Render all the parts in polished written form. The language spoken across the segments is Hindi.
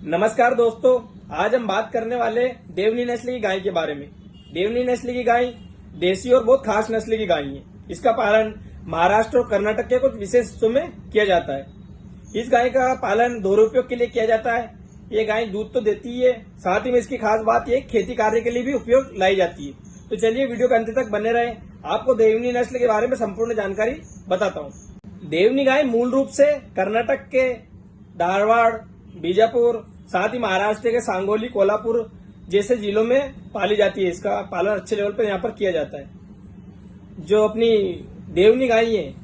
नमस्कार दोस्तों, आज हम बात करने वाले देवनी नस्ल की गाय के बारे में। देवनी नस्ल की गाय देसी और बहुत खास नस्ल की गाय है। इसका पालन महाराष्ट्र और कर्नाटक के कुछ विशेष हिस्सों में किया जाता है। इस गाय का पालन दोहरे उपयोग के लिए किया जाता है। ये गाय दूध तो देती है, साथ ही में इसकी खास बात यह खेती कार्य के लिए भी उपयोग लाई जाती है। तो चलिए वीडियो के अंत तक बने रहे, आपको देवनी नस्ल के बारे में संपूर्ण जानकारी बताता हूँ। देवनी गाय मूल रूप से कर्नाटक के धारवाड़, बीजापुर, साथ ही महाराष्ट्र के सांगोली, कोल्हापुर जैसे जिलों में पाली जाती है। इसका पालन अच्छे लेवल पर यहाँ पर किया जाता है। जो अपनी देवनी गाय है,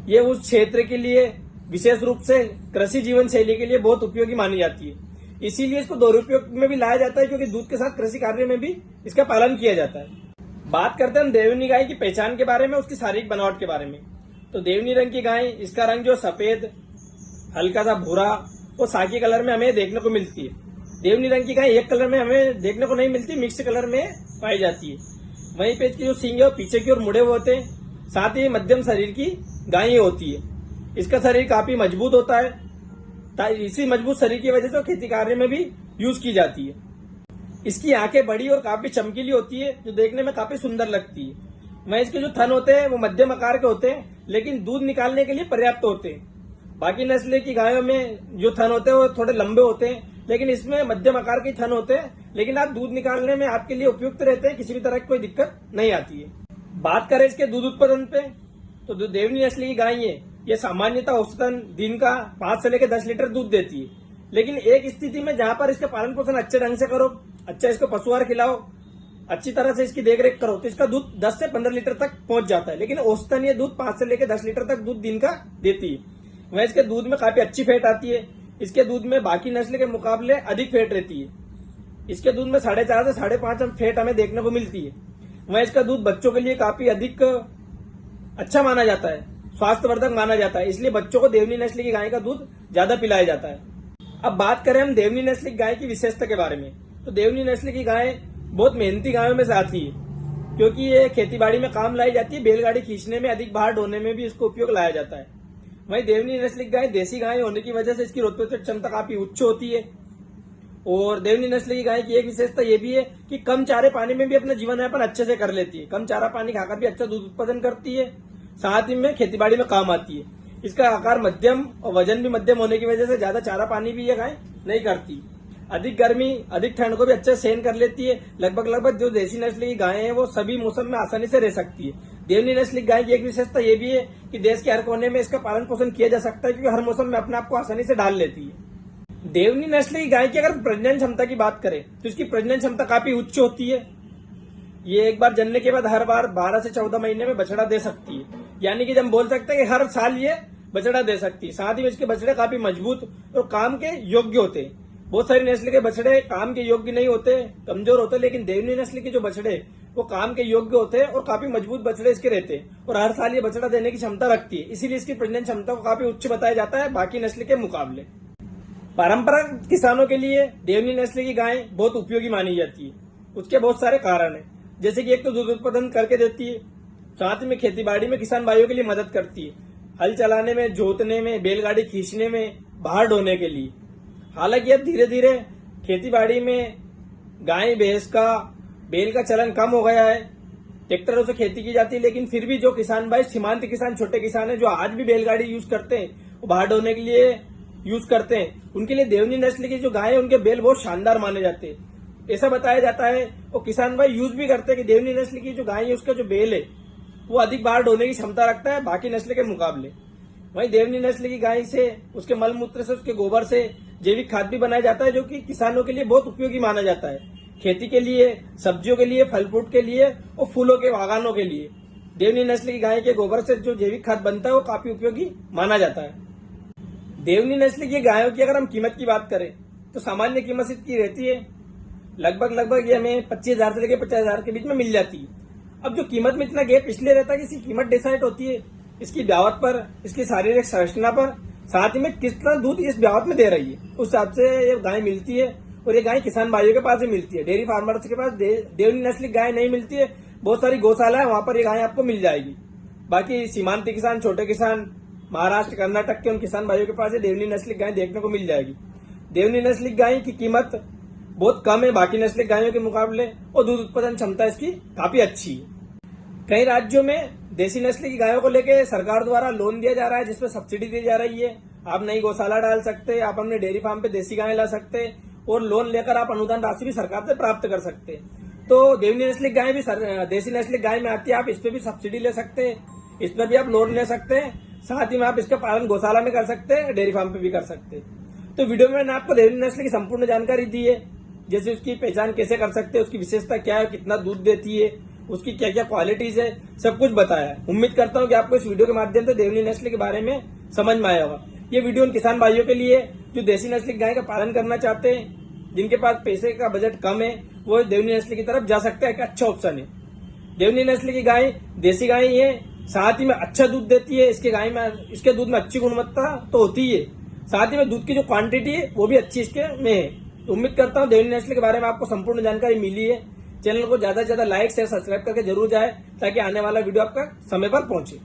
ये उस क्षेत्र के लिए विशेष रूप से कृषि जीवन शैली के लिए बहुत उपयोगी मानी जाती है। इसीलिए इसको दोहरे उपयोग में भी लाया जाता है, क्योंकि दूध के साथ कृषि कार्य में भी इसका पालन किया जाता है। बात करते हैं हम देवनी गाय की पहचान के बारे में, उसकी शारीरिक बनावट के बारे में। तो देवनी रंग की गाय, इसका रंग जो सफेद, हल्का सा भूरा और साकी कलर में हमें देखने को मिलती है। देवनी रंग की गाय एक कलर में हमें देखने को नहीं मिलती, मिक्स कलर में पाई जाती है। वहीं पे इसके जो सींग है वो पीछे की ओर मुड़े हुए होते हैं। साथ ही मध्यम शरीर की गाय होती है। इसका शरीर काफी मजबूत होता है। इसी मजबूत शरीर की वजह से खेती कार्य में भी यूज की जाती है। इसकी आंखें बड़ी और काफी चमकीली होती है, जो देखने में काफी सुंदर लगती है। वहीं इसके जो थन होते हैं वो मध्यम आकार के होते हैं, लेकिन दूध निकालने के लिए पर्याप्त होते हैं। बाकी नस्ल की गायों में जो थन होते हैं वो थोड़े लंबे होते हैं, लेकिन इसमें मध्यम आकार के थन होते हैं। लेकिन आप दूध निकालने में आपके लिए उपयुक्त रहते हैं, किसी भी तरह की कोई दिक्कत नहीं आती है। बात करें इसके दूध उत्पादन पे, तो जो देवनी नस्ल की गाय है, ये सामान्यतः औसतन दिन का 5 से लेकर 10 लीटर दूध देती है। लेकिन एक स्थिति में जहां पर इसका पालन पोषण अच्छे ढंग से करो, अच्छा इसको पशुआहार खिलाओ, अच्छी तरह से इसकी देखरेख करो, तो इसका दूध 10 से 15 लीटर तक पहुंच जाता है। लेकिन औसतन ये दूध 5 से लेकर 10 लीटर तक दूध दिन का देती है। वह इसके दूध में काफी अच्छी फैट आती है। इसके दूध में बाकी नस्ल के मुकाबले अधिक फैट रहती है। इसके दूध में 4.5 से 5.5 फैट हमें देखने को मिलती है। वह इसका दूध बच्चों के लिए काफी अधिक अच्छा माना जाता है, स्वास्थ्यवर्धक माना जाता है। इसलिए बच्चों को देवनी नस्ल की गाय का दूध ज्यादा पिलाया जाता है। अब बात करें हम देवनी नस्ल की गाय की विशेषता के बारे में, तो देवनी नस्ल की गाय बहुत मेहनती गायों में से आती है, क्योंकि ये खेतीबाड़ी में काम लाई जाती है। बैलगाड़ी खींचने में, अधिक भार ढोने में भी इसको उपयोग लाया जाता है। वहीं देवनी नस्ल की गाय देसी गाय होने की वजह से इसकी रोग प्रतिरोधक क्षमता काफी उच्च होती है। और देवनी नस्ल की गाय की एक विशेषता यह भी है कि कम चारे पानी में भी अपना जीवन यापन अच्छे से कर लेती है। कम चारा पानी खाकर भी अच्छा दूध उत्पादन करती है, साथ ही में खेतीबाड़ी में काम आती है। इसका आकार मध्यम और वजन भी मध्यम होने की वजह से ज्यादा चारा पानी भी यह गाय नहीं करती। अधिक गर्मी, अधिक ठंड को भी अच्छे से सहन कर लेती है। लगभग जो देसी नस्ल की गायें हैं वो सभी मौसम में आसानी से रह सकती है। देवनी नस्ल की गाय की एक विशेषता ये भी है कि देश के हर कोने में इसका पालन पोषण किया जा सकता है, क्योंकि हर मौसम में अपने आप को आसानी से ढाल लेती है। देवनी नस्ल की गाय की अगर प्रजनन क्षमता की बात करें तो इसकी प्रजनन क्षमता काफी उच्च होती है। ये एक बार जन्मने के बाद हर बार 12 से 14 महीने में बछड़ा दे सकती है। यानी कि हम बोल सकते हैं कि हर साल ये बछड़ा दे सकती है। साथ ही में इसके बछड़े काफी मजबूत और काम के योग्य होते हैं। बहुत सारी नस्ल के बछड़े काम के योग्य नहीं होते, कमजोर होते, लेकिन देवनी नस्ल के जो बछड़े वो काम के योग्य होते हैं और काफी मजबूत बछड़े इसके रहते हैं। और हर साल ये बछड़ा देने की क्षमता रखती है, इसीलिए इसकी प्रजनन क्षमता को काफी उच्च बताया जाता है बाकी नस्ल के मुकाबले। परंपरागत किसानों के लिए देवनी नस्ल की गाय बहुत उपयोगी मानी जाती है। उसके बहुत सारे कारण है, जैसे कि एक तो दूध उत्पादन करके देती है, साथ में खेतीबाड़ी में किसान भाइयों के लिए मदद करती है, हल चलाने में, जोतने में, बैलगाड़ी खींचने में, भार ढोने के लिए। हालांकि अब धीरे धीरे खेतीबाड़ी में गाय भैंस का, बैल का चलन कम हो गया है, ट्रैक्टरों से खेती की जाती है। लेकिन फिर भी जो किसान भाई, सीमांत किसान, छोटे किसान है, जो आज भी बैलगाड़ी यूज करते हैं, वो भार ढोने के लिए यूज करते हैं, उनके लिए देवनी नस्ल की जो गाय है उनके बैल बहुत शानदार माने जाते हैं। ऐसा बताया जाता है, वो किसान भाई यूज भी करते हैं कि देवनी नस्ल की जो गाय है उसका जो बैल है वो अधिक भार ढोने की क्षमता रखता है बाकी नस्ल के मुकाबले। वहीं देवनी नस्ल की गाय से, उसके मल मूत्र से, उसके गोबर से जैविक खाद भी बनाया जाता है, जो कि किसानों के लिए बहुत उपयोगी माना जाता है। खेती के लिए, सब्जियों के लिए, फल फ्रूट के लिए और फूलों के बागानों के लिए देवनी नस्ल की गाय के गोबर से जो जैविक खाद बनता है वो काफी उपयोगी माना जाता है। देवनी नस्ल की गायों की अगर हम कीमत की बात करें तो सामान्य कीमत इसकी रहती है लगभग ये हमें 25,000 से लेकर 50,000 के बीच में मिल जाती है। अब जो कीमत में इतना गैप इसलिए रहता है कि इसकी कीमत डिसाइड होती है इसकी ब्यावत पर, इसकी शारीरिक संरचना पर, साथ ही में कितना दूध इस ब्यावत में दे रही है, उस हिसाब से ये गाय मिलती है। और ये गाय किसान भाइयों के पास ही मिलती है, डेयरी फार्मर्स के पास देवनी नस्ल की गाय नहीं मिलती है। बहुत सारी गौशाला है, वहां पर ये गाय आपको मिल जाएगी। बाकी सीमांती किसान, छोटे किसान, महाराष्ट्र, कर्नाटक के उन किसान भाइयों के पास ये देवनी नस्ल की गाय देखने को मिल जाएगी। देवनी नस्ल की गाय की कीमत बहुत कम है बाकी नस्ल की गायों के मुकाबले और दूध उत्पादन क्षमता इसकी काफी अच्छी है। कई राज्यों में देसी नस्ल की गायों को लेकर सरकार द्वारा लोन दिया जा रहा है जिसपे सब्सिडी दी जा रही है। आप नई गौशाला डाल सकते हैं, आप अपने डेयरी फार्म पे देसी गाय ला सकते हैं और लोन लेकर आप अनुदान राशि भी सरकार से प्राप्त कर सकते हैं। तो देवनी नस्ल की गाय भी देसी नस्ल की गाय में आती है, आप इस पे भी सब्सिडी ले सकते हैं, इस पर भी आप लोन ले सकते हैं, साथ ही में आप इसका पालन गौशाला में कर सकते हैं, डेयरी फार्म पे भी कर सकते हैं। तो वीडियो में मैंने आपको देवनी नस्ल की संपूर्ण जानकारी दी है, जैसे उसकी पहचान कैसे कर सकते हैं, उसकी विशेषता क्या है, कितना दूध देती है, उसकी क्या क्या क्वालिटीज है, सब कुछ बताया है। उम्मीद करता हूं कि आपको इस वीडियो के माध्यम से देवनी नस्ल के बारे में समझ में आया होगा। ये वीडियो उन किसान भाइयों के लिए जो देसी नस्ल की गाय का पालन करना चाहते हैं, जिनके पास पैसे का बजट कम है, वो देवनी नस्ल की तरफ जा सकते हैं, एक अच्छा ऑप्शन है। देवनी नस्ल की गाय देसी गाय है, साथ ही में अच्छा दूध देती है, इसके दूध में अच्छी गुणवत्ता तो होती है, साथ ही में दूध की जो क्वांटिटी है वो भी अच्छी इसके में है। उम्मीद करता हूं देवनी नस्ल के बारे में आपको संपूर्ण जानकारी मिली है। चैनल को ज्यादा से ज्यादा लाइक शेयर सब्सक्राइब करके जरूर जाए ताकि आने वाला वीडियो आपका समय पर पहुंचे।